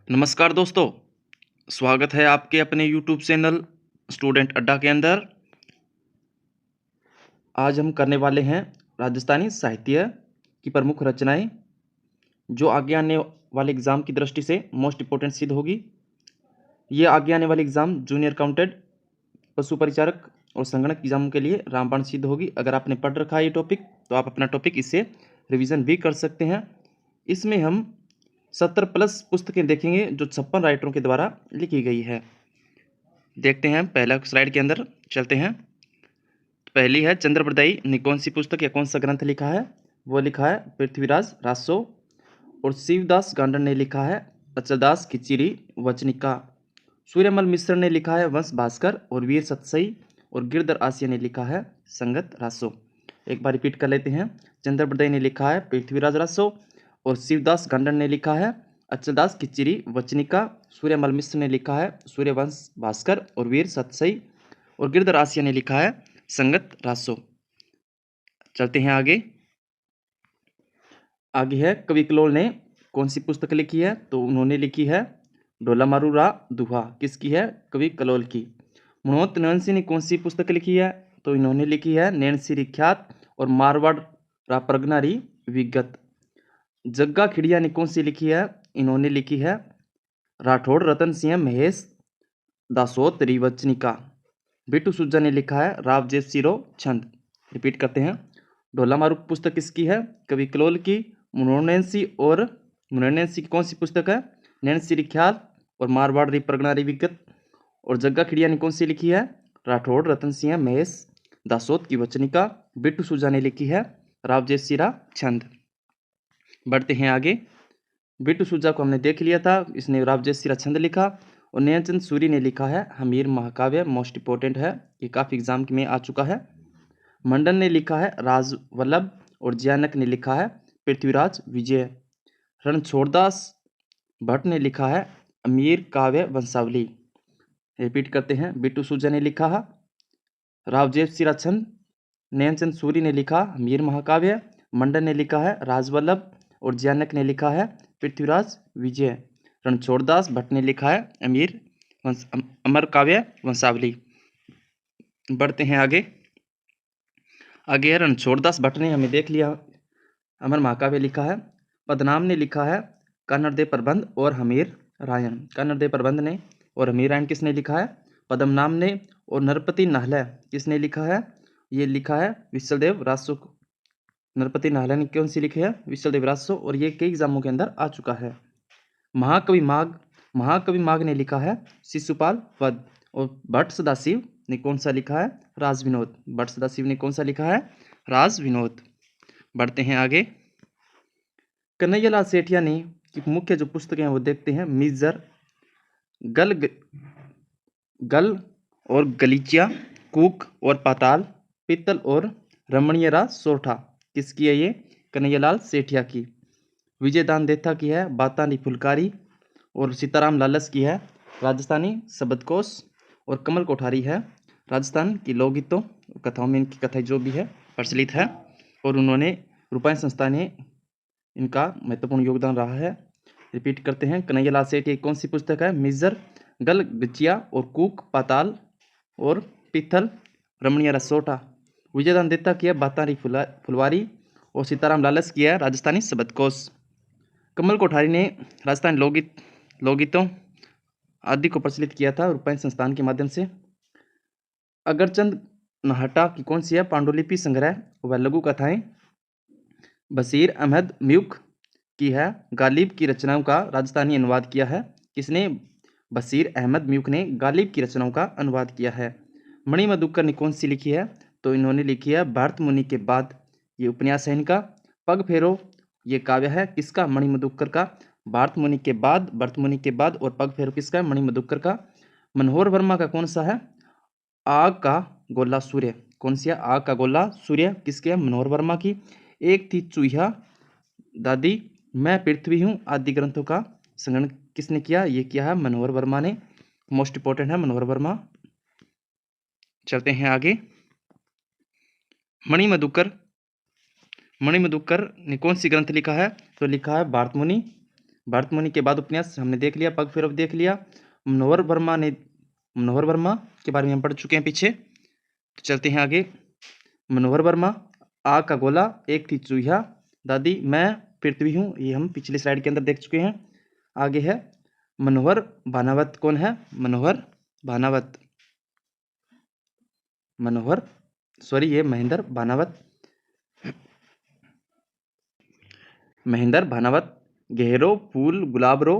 नमस्कार दोस्तों, स्वागत है आपके अपने यूट्यूब चैनल स्टूडेंट अड्डा के अंदर। आज हम करने वाले हैं राजस्थानी साहित्य की प्रमुख रचनाएं, जो आगे आने वाले एग्ज़ाम की दृष्टि से मोस्ट इम्पोर्टेंट सिद्ध होगी। ये आगे आने वाले एग्ज़ाम जूनियर अकाउंटेंट, पशु परिचारक और संगणक एग्जामों के लिए रामबाण सिद्ध होगी। अगर आपने पढ़ रखा है ये टॉपिक, तो आप अपना टॉपिक इससे रिवीजन भी कर सकते हैं। इसमें हम 70+ पुस्तकें देखेंगे जो 56 राइटरों के द्वारा लिखी गई है। देखते हैं, पहला स्लाइड के अंदर चलते हैं। पहली है चंद्रप्रदायी ने कौन सी पुस्तक या कौन सा ग्रंथ लिखा है? वो लिखा है पृथ्वीराज रासो। और शिवदास गांडन ने लिखा है अचलदास खिचिरी वचनिका। सूर्यमल मिश्र ने लिखा है वंश भास्कर और वीर सतसई। और गिरधर आसिया ने लिखा है संगत रासो। एक बार रिपीट कर लेते हैं। चंद्रप्रदायी ने लिखा है पृथ्वीराज रासो और शिवदास गांडन ने लिखा है अचलदास खिचिरी वचनिका। सूर्यमल मिश्र ने लिखा है सूर्यवंश भास्कर और वीर सतसई। और गिरधर आसिया ने लिखा है संगत रासो। चलते हैं आगे। आगे है कवि कलोल ने कौन सी पुस्तक लिखी है? तो उन्होंने लिखी है ढोला मारू रा दुहा। किसकी है? कवि कलोल की। मनोहर नैंसी ने कौन सी पुस्तक लिखी है? तो इन्होंने लिखी है नैंसी रिख्यात और मारवाड़ रा प्रगनारी विगत। जग्गा खिड़िया ने कौन सी लिखी है? इन्होंने लिखी है राठौड़ रतन सिंह महेश दासोत रिवचनिका। बिट्टू सुज्जा ने लिखा है राव जे सिरो छंद। रिपीट करते हैं। ढोला मारू पुस्तक किसकी है? कवि कलोल की। मनोहर नैंसी की कौन सी पुस्तक है? नैंसी रिख्याल और मारवाड़ री प्रगनारी विगत। और जग्गा खिड़िया ने कौन सी लिखी है? राठौड़ रतन सिंह महेश दासोत की वचनिका। बिट्टू सुजा ने लिखी है राव जे सिरा छंद। बढ़ते हैं आगे। बिट्टू सुजा को हमने देख लिया था, इसने राव जे सिरा छंद लिखा। और नैनचंद सूरी ने लिखा है हमीर महाकाव्य। मोस्ट इंपॉर्टेंट है, ये काफ़ी एग्जाम में आ चुका है। मंडन ने लिखा है राजवल्लभ और जयानक ने लिखा है पृथ्वीराज विजय। रणछोड़दास भट्ट ने लिखा है अमीर काव्य वंशावली। रिपीट करते हैं। बिट्टू सुजा ने लिखा है रावजेब सिरा छंद। नैनचंद सूरी ने लिखा हमीर महाकाव्य। मंडन ने लिखा है राजवल्लभ और जयानक ने लिखा है पृथ्वीराज विजय। रणछोड़दास भट्ट ने लिखा है अमर काव्य वंशावली। बढ़ते हैं आगे। आगे रणछोड़दास भट्ट ने हमें देख लिया, अमर महाकाव्य लिखा है। पद्मनाभ ने लिखा है कन्नड़देव प्रबंध और हमीर रायन। कन्नड़देव प्रबंध ने और हमीर रायन किसने लिखा है? पद्मनाभ ने। और नरपति नाहले किसने लिखा है? ये लिखा है विश्वदेव रासो। नरपति नाहले ने कौन सी लिखी है? विश्वदेव रासो। और ये कई एग्जामों के अंदर आ चुका है। महाकवि माघ ने लिखा है शिशुपाल वध। और भट्ट सदाशिव ने कौन सा लिखा है? राज विनोद। भट्ट सदाशिव ने कौन सा लिखा है? राज विनोद। बढ़ते हैं आगे। कन्हैयालाल सेठिया ने की मुख्य जो पुस्तकें हैं वो देखते हैं। मिर्जर, गल और गलीचिया, कूक और पाताल, पित्तल और रमणीयरा सोरठा। किसकी है ये? कन्हैयालाल सेठिया की। विजयदान देथा की है बातानी फुलकारी। और सीताराम लालस की है राजस्थानी शब्दकोश। और कमल कोठारी है राजस्थान की लोकगीतों कथाओं में इनकी कथाएं जो भी है प्रचलित है। और उन्होंने रूपायन संस्था ने इनका महत्वपूर्ण योगदान रहा है। रिपीट करते हैं। कन्हैयालाल सेठ की कौन सी पुस्तक है? मिर्जर, गल गचिया और कूक पाताल और पित्थल रमणीय रसोटा। विजयदान देता की है बातारी फुलवारी। और सीताराम लालस की है राजस्थानी शब्दकोश। कमल कोठारी ने राजस्थानी लोकगीतों आदि को प्रचलित किया था रूपायन संस्थान के माध्यम से। अगरचंद नाहटा की कौन सी है? पांडुलिपि संग्रह व लघु कथाएं। बशीर अहमद म्यूक की है गालिब की रचनाओं का राजस्थानी अनुवाद किया है। किसने? बशीर अहमद म्यूक ने गालिब की रचनाओं का अनुवाद किया है। मणि मधुकर ने कौन सी लिखी है? तो इन्होंने लिखी है भरत मुनि के बाद। ये उपन्यास है इनका। पग फेरो ये काव्य है किसका? मणि मधुकर का। भरत मुनि के बाद और पग फेरो किसका? मणि मधुकर का। मनोहर वर्मा का कौन सा है? आग का गोला सूर्य। कौन सी है? आग का गोला सूर्य किसके है? मनोहर वर्मा की। एक थी चूहिया दादी मैं पृथ्वी हूँ आदि ग्रंथों का संग्रहण किसने किया? ये किया है मनोहर वर्मा ने। मोस्ट इंपॉर्टेंट है मनोहर वर्मा। चलते हैं आगे। मणि मधुकर ने कौन सी ग्रंथ लिखा है? तो लिखा है भारत मुनि, भरत मुनि के बाद उपन्यास हमने देख लिया, पग फेरव देख लिया। मनोहर वर्मा के बारे में हम पढ़ चुके हैं पीछे। तो चलते हैं आगे। मनोहर वर्मा, आग का गोला, एक थी चूहिया, दादी मैं पृथ्वी हूँ, ये हम पिछले स्लाइड के अंदर देख चुके हैं। आगे है मनोहर भानावत। कौन है? मनोहर भानावत। ये महेंद्र भानावत। महेंद्र भानावत। गहरो फूल गुलाब रो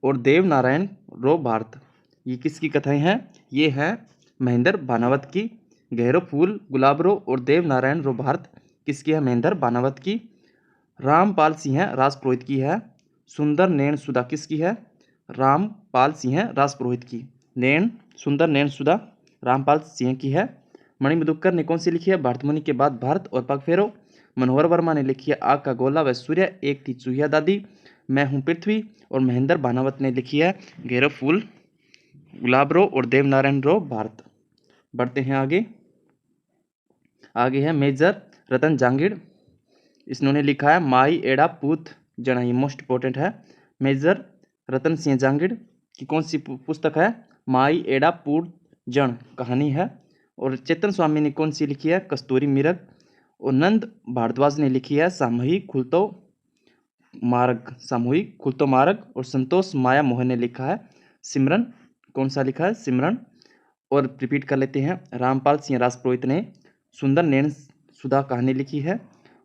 और देव नारायण रो भारत, ये किसकी कथाएं हैं? ये है महेंद्र भानावत की। गहरो फूल गुलाब रो और देव नारायण रो भारत किसकी है? महेंद्र भानावत की। रामपाल सिंह राजपुरोहित की है। सुंदर नैन सुधा किसकी है? रामपाल सिंह राजपुरोहित की। सुंदर नैन सुधा रामपाल सिंह की है। मणिमधुकर ने कौन सी लिखी है? भरत मुनि के बाद भारत और पग फेरो। मनोहर वर्मा ने लिखी है आग का गोला व सूर्य, एक थी चूहिया दादी, मैं हूँ पृथ्वी। और महेंद्र भानावत ने लिखी है गहरा फूल गुलाब रो और देव नारायण रो भारत। बढ़ते हैं आगे। आगे है मेजर रतन जांगिड़, इन्होंने लिखा है माई एड़ा पूत जना, ये मोस्ट इंपॉर्टेंट है। मेजर रतन सिंह जांगिड़ की कौन सी पुस्तक है? माई एड़ा पूत जन कहानी है। और चेतन स्वामी ने कौन सी लिखी है? कस्तूरी मृग। और नंद भारद्वाज ने लिखी है सामूहिक खुलतो मार्ग। और संतोष माया मोहन ने लिखा है सिमरन। कौन सा लिखा है? सिमरन। और रिपीट कर लेते हैं। रामपाल सिंह राजपुरोहित ने सुंदर नैन सुधा कहानी लिखी है।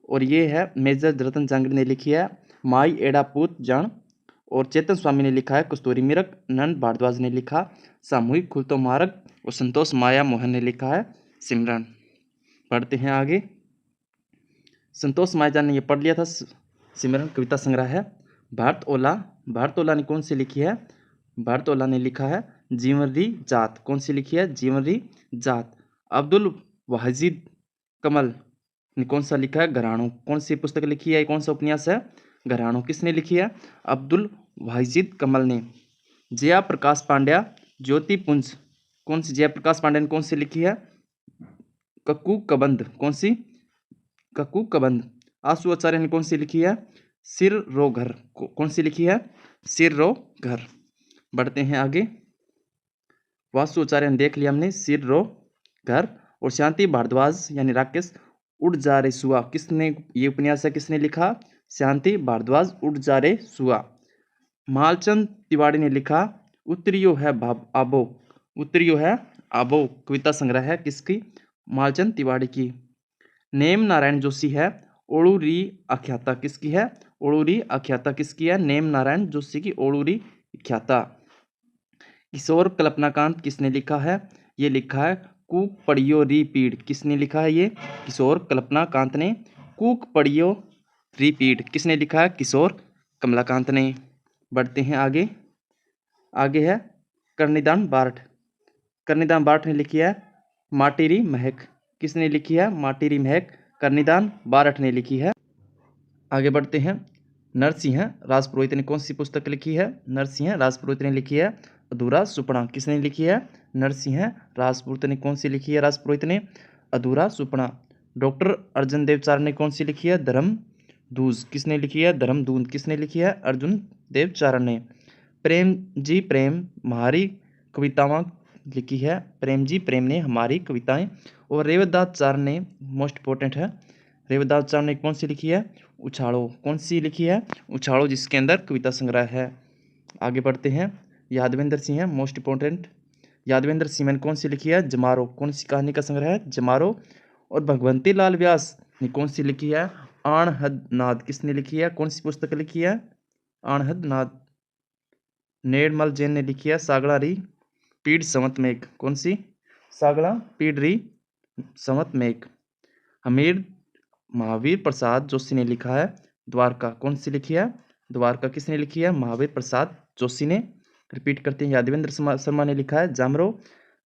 और ये है मेजर रतन जांगिड़ ने लिखी है माई एड़ा पूत जन। और चेतन स्वामी ने लिखा है कस्तूरी मृग। नंद भारद्वाज ने लिखा सामूहिक खुलतो मार्ग। और संतोष माया मोहन ने लिखा है सिमरन। पढ़ते हैं आगे। संतोष मायाजान ने ये पढ़ लिया था, सिमरन कविता संग्रह है। भारत ओला ने कौन सी लिखी है? भारत ओला ने लिखा है जीवनरी जात। कौन सी लिखी है? जीवनरी जात। अब्दुल वाजिद कमल ने कौन सा लिखा है? घराणों। कौन सी पुस्तक लिखी है? कौन सा उपन्यास है? घराणों। किसने लिखी है? अब्दुल वाजिद कमल ने। जया प्रकाश पांड्या ज्योति पुंज, कौन सी जया प्रकाश पांड्या ने कौन सी लिखी है? कक्कू कबंध। कौन सी? कक्कू कबंध। आशु आचार्य ने कौन सी लिखी है? सिर रो घर। कौन सी लिखी है? सिर रो घर। बढ़ते हैं आगे। वासु आचार्य ने देख लिया हमने, सिर रो घर। और शांति भारद्वाज यानी राकेश उड़ जा रे सुआ, किसने ये उपन्यास है किसने लिखा? शांति भारद्वाज उड़ जा रे सुआ। मालचंद तिवारी ने लिखा उत्तरियो है आबो। उत्तरियो है आबो कविता संग्रह है किसकी? मालचंद तिवारी की। नेम नारायण जोशी है ओड़ूरी आख्याता किसकी है? ओड़ूरी आख्याता किसकी है? नेम नारायण जोशी की ओड़ूरी आख्याता। किशोर कल्पनाकांत किसने लिखा है? ये लिखा है कूक पड़ियो री पीड़। किसने लिखा है ये? किशोर कल्पनाकांत ने। कूक पड़ियो री पीड़ किसने लिखा है? किशोर कमलाकांत ने। बढ़ते हैं आगे। आगे है करनिदान बार्ट। करनिदान बार्ट ने लिखी है माटीरी महक। किसने लिखी है? माटीरी महक करनिदान बार्ट ने लिखी है। आगे बढ़ते हैं। नरसिंह राजपुरोहित ने कौन सी पुस्तक लिखी है? नरसिंह राजपुरोहित ने लिखी है अधूरा सुपना। किसने लिखी है? नरसिंह राजपुरोहित ने कौन सी लिखी है? राजपुरोहित ने अधूरा सुपना। डॉक्टर अर्जुन देवचार ने कौन सी लिखी है? धर्म दूज। किसने लिखी है? धर्म दूज। किसने लिखी है? अर्जुन देवचारण ने। प्रेम जी प्रेम हमारी कविताएं लिखी है। प्रेम जी प्रेम ने हमारी कविताएं। और रेवदाचार्य ने मोस्ट इंपॉर्टेंट है, रेवदाचार्य ने कौन सी लिखी है? उछाड़ो। कौन सी लिखी है? उछाड़ो, जिसके अंदर कविता संग्रह है। आगे बढ़ते हैं। यादवेंद्र सिंह है मोस्ट इंपॉर्टेंट। यादवेंद्र सिंह ने कौन सी लिखी है? जमारो। कौन सी कहानी का संग्रह है? जमारो। और भगवंती लाल व्यास ने कौन सी लिखी है? आणहद नाद। किसने लिखी है? कौन सी पुस्तक लिखी है? आणहद नाद। नेड़मल जैन ने लिखी है सागड़ा री पीड़ संवत मेघ। कौन सी? सागड़ा पीड़ री संवत मेघ। हमीर महावीर प्रसाद जोशी ने लिखा है द्वारका। कौन सी लिखी है? द्वारका। किसने लिखी है? महावीर प्रसाद जोशी ने। रिपीट करते हैं। यादवेंद्र शर्मा ने लिखा है जामरो।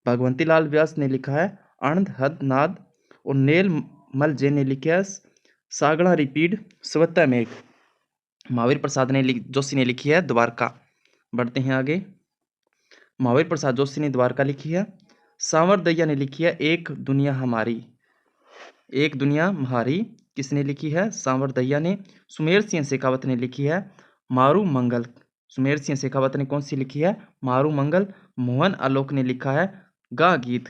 भगवंती लाल व्यास ने लिखा है आणहद नाद। और नेलमल जैन ने लिखा है सागड़ा रिपीड स्वता मेघ। महावीर प्रसाद ने जोशी ने लिखी है द्वारका। बढ़ते हैं आगे। महावीर प्रसाद जोशी ने द्वारका लिखी है। सांवर दैया ने लिखी है एक दुनिया हमारी। एक दुनिया हमारी किसने लिखी है? सांवर दैया ने। सुमेर सिंह शेखावत ने लिखी है मारू मंगल। सुमेर सिंह शेखावत ने कौन सी लिखी है? मारू मंगल। मोहन आलोक ने लिखा है गा गीत।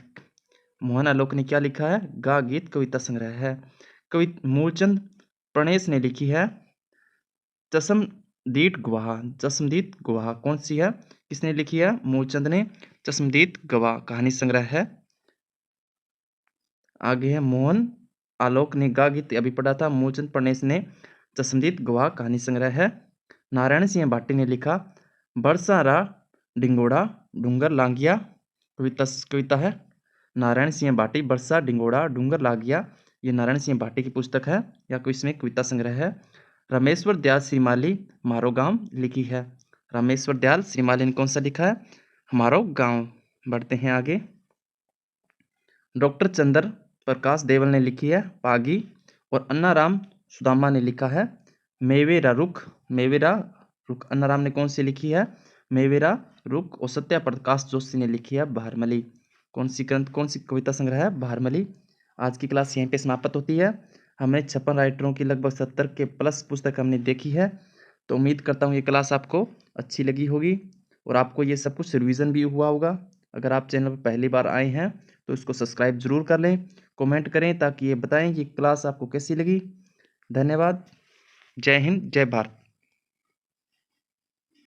मोहन आलोक ने क्या लिखा है? गा गीत कविता संग्रह है। कवि मूलचंद प्रणेश ने लिखी है चश्मदीद गवाह। चश्मदीद गवाह कौन सी है? किसने लिखी है? मूलचंद ने। चश्मदीद गवाह कहानी संग्रह है। आगे है मोहन आलोक ने गा गीत अभी पढ़ा था। मूलचंद प्रणेश ने चश्मदीद गवाह कहानी संग्रह है। नारायण सिंह भाटी ने लिखा बरसारा डिंगोड़ा डूंगर लांगिया कविता है। नारायण सिंह भाटी बरसा डिंगोड़ा डूंगर लागिया, ये नारायण सिंह भाटी की पुस्तक है या कोई इसमें कविता संग्रह है। रामेश्वर दयाल श्रीमाली हमारो गांव लिखी है। रामेश्वर दयाल श्रीमाली ने कौन सा लिखा है? हमारो गांव। बढ़ते हैं आगे। डॉक्टर चंद्र प्रकाश देवल ने लिखी है पागी और अन्नाराम सुदामा ने लिखा है मेवेरा रुख। मेवेरा रुख अन्नाराम ने कौन सी लिखी है? मेवेरा रुख। और सत्या प्रकाश जोशी ने लिखी है बहारमली। कौन सी कविता संग्रह है? बहारमली। आज की क्लास यहीं पे समाप्त होती है। हमने 56 राइटरों की लगभग 70 के प्लस पुस्तक हमने देखी है। तो उम्मीद करता हूँ ये क्लास आपको अच्छी लगी होगी और आपको ये सब कुछ रिवीजन भी हुआ होगा। अगर आप चैनल पर पहली बार आए हैं तो इसको सब्सक्राइब जरूर कर लें, कमेंट करें ताकि ये बताएं कि क्लास आपको कैसी लगी। धन्यवाद। जय हिंद, जय भारत।